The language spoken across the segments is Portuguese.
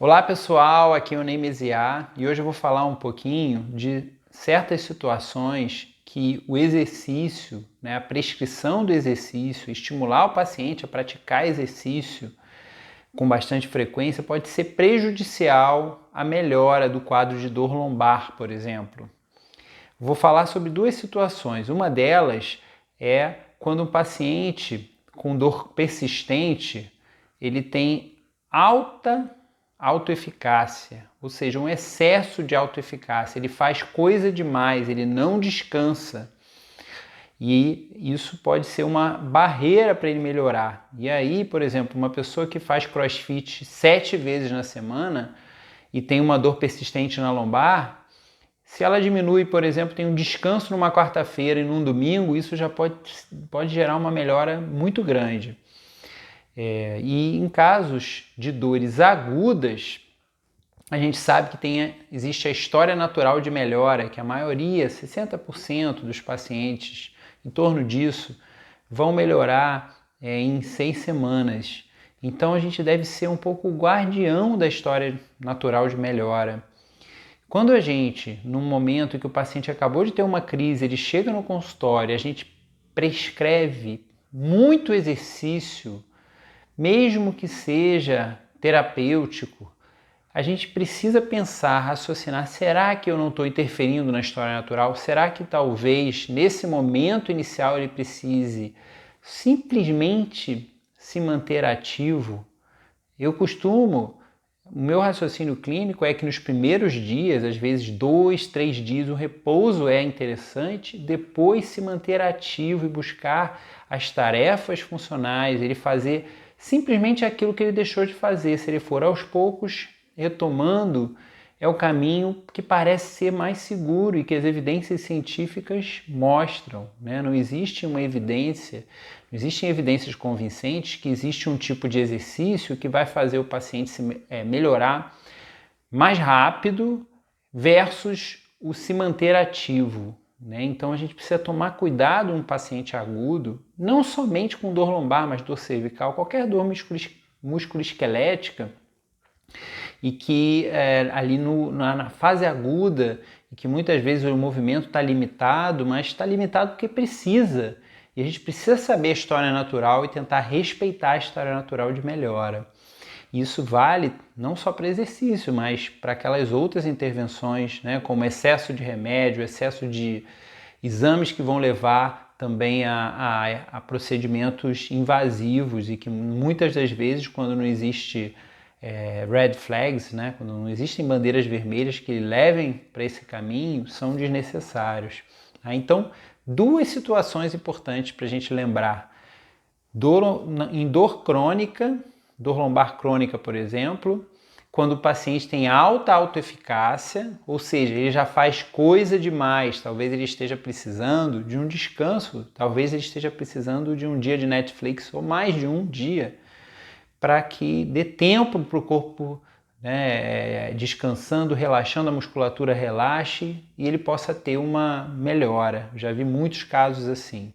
Olá pessoal, aqui é o Ney Meziá e hoje eu vou falar um pouquinho de certas situações que o exercício, a prescrição do exercício, estimular o paciente a praticar exercício com bastante frequência pode ser prejudicial à melhora do quadro de dor lombar, por exemplo. Vou falar sobre duas situações. Uma delas é quando um paciente com dor persistente, ele tem alta autoeficácia, ou seja, um excesso de autoeficácia, ele faz coisa demais, ele não descansa. E isso pode ser uma barreira para ele melhorar. E aí, por exemplo, uma pessoa que faz crossfit 7 vezes na semana e tem uma dor persistente na lombar, se ela diminui, por exemplo, tem um descanso numa quarta-feira e num domingo, isso já pode gerar uma melhora muito grande. E em casos de dores agudas, a gente sabe que existe a história natural de melhora, que a maioria, 60% dos pacientes, em torno disso, vão melhorar em 6 semanas. Então a gente deve ser um pouco o guardião da história natural de melhora. Quando a gente, num momento em que o paciente acabou de ter uma crise, ele chega no consultório, a gente prescreve muito exercício, mesmo que seja terapêutico, a gente precisa pensar, raciocinar, será que eu não estou interferindo na história natural? Será que talvez nesse momento inicial ele precise simplesmente se manter ativo? O meu raciocínio clínico é que nos primeiros dias, às vezes 2, 3 dias, o repouso é interessante, depois se manter ativo e buscar as tarefas funcionais, ele fazer simplesmente aquilo que ele deixou de fazer. Se ele for aos poucos retomando, é o caminho que parece ser mais seguro e que as evidências científicas mostram, Não existe uma evidência, não existem evidências convincentes que existe um tipo de exercício que vai fazer o paciente melhorar mais rápido versus o se manter ativo. Então a gente precisa tomar cuidado no paciente agudo, não somente com dor lombar, mas dor cervical, qualquer dor musculoesquelética, e que ali na fase aguda, e que muitas vezes o movimento está limitado, mas está limitado porque precisa. E a gente precisa saber a história natural e tentar respeitar a história natural de melhora. Isso vale não só para exercício, mas para aquelas outras intervenções, como excesso de remédio, excesso de exames que vão levar também a procedimentos invasivos e que muitas das vezes, quando não existe red flags, quando não existem bandeiras vermelhas que levem para esse caminho, são desnecessários. Então, duas situações importantes para a gente lembrar. Em dor crônica, dor lombar crônica, por exemplo, quando o paciente tem alta autoeficácia, ou seja, ele já faz coisa demais, talvez ele esteja precisando de um descanso, talvez ele esteja precisando de um dia de Netflix ou mais de um dia, para que dê tempo para o corpo descansando, relaxando, a musculatura relaxe e ele possa ter uma melhora. Já vi muitos casos assim.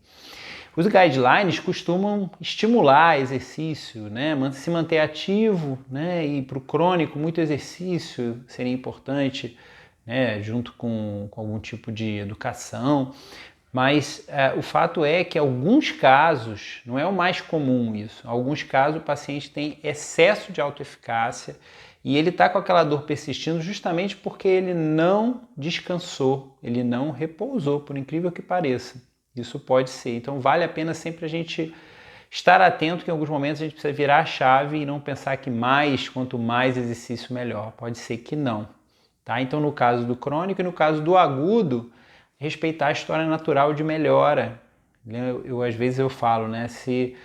Os guidelines costumam estimular exercício, se manter ativo, e para o crônico muito exercício seria importante, junto com algum tipo de educação. Mas o fato é que alguns casos, não é o mais comum isso, em alguns casos o paciente tem excesso de autoeficácia e ele está com aquela dor persistindo justamente porque ele não descansou, ele não repousou, por incrível que pareça. Isso pode ser. Então vale a pena sempre a gente estar atento que em alguns momentos a gente precisa virar a chave e não pensar que quanto mais exercício melhor. Pode ser que não. Tá? Então no caso do crônico e no caso do agudo, respeitar a história natural de melhora. Às vezes eu falo, se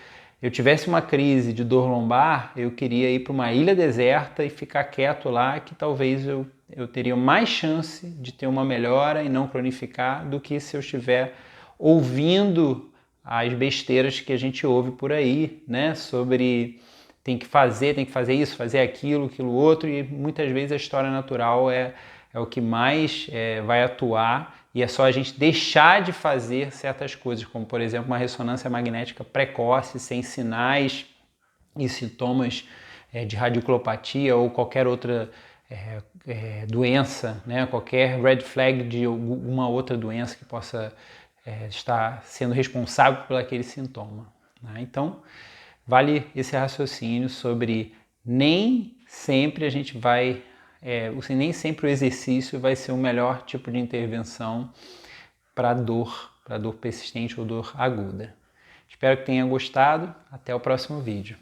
eu tivesse uma crise de dor lombar, eu queria ir para uma ilha deserta e ficar quieto lá, que talvez eu teria mais chance de ter uma melhora e não cronificar do que se eu estiver ouvindo as besteiras que a gente ouve por aí, sobre tem que fazer isso, fazer aquilo outro, e muitas vezes a história natural é o que mais vai atuar, e é só a gente deixar de fazer certas coisas, como por exemplo uma ressonância magnética precoce, sem sinais e sintomas de radiculopatia ou qualquer outra doença, né? Qualquer red flag de alguma outra doença que possa estar sendo responsável por aquele sintoma. Né? Então, vale esse raciocínio sobre nem sempre a gente vai, nem sempre o exercício vai ser o melhor tipo de intervenção para dor persistente ou dor aguda. Espero que tenha gostado. Até o próximo vídeo.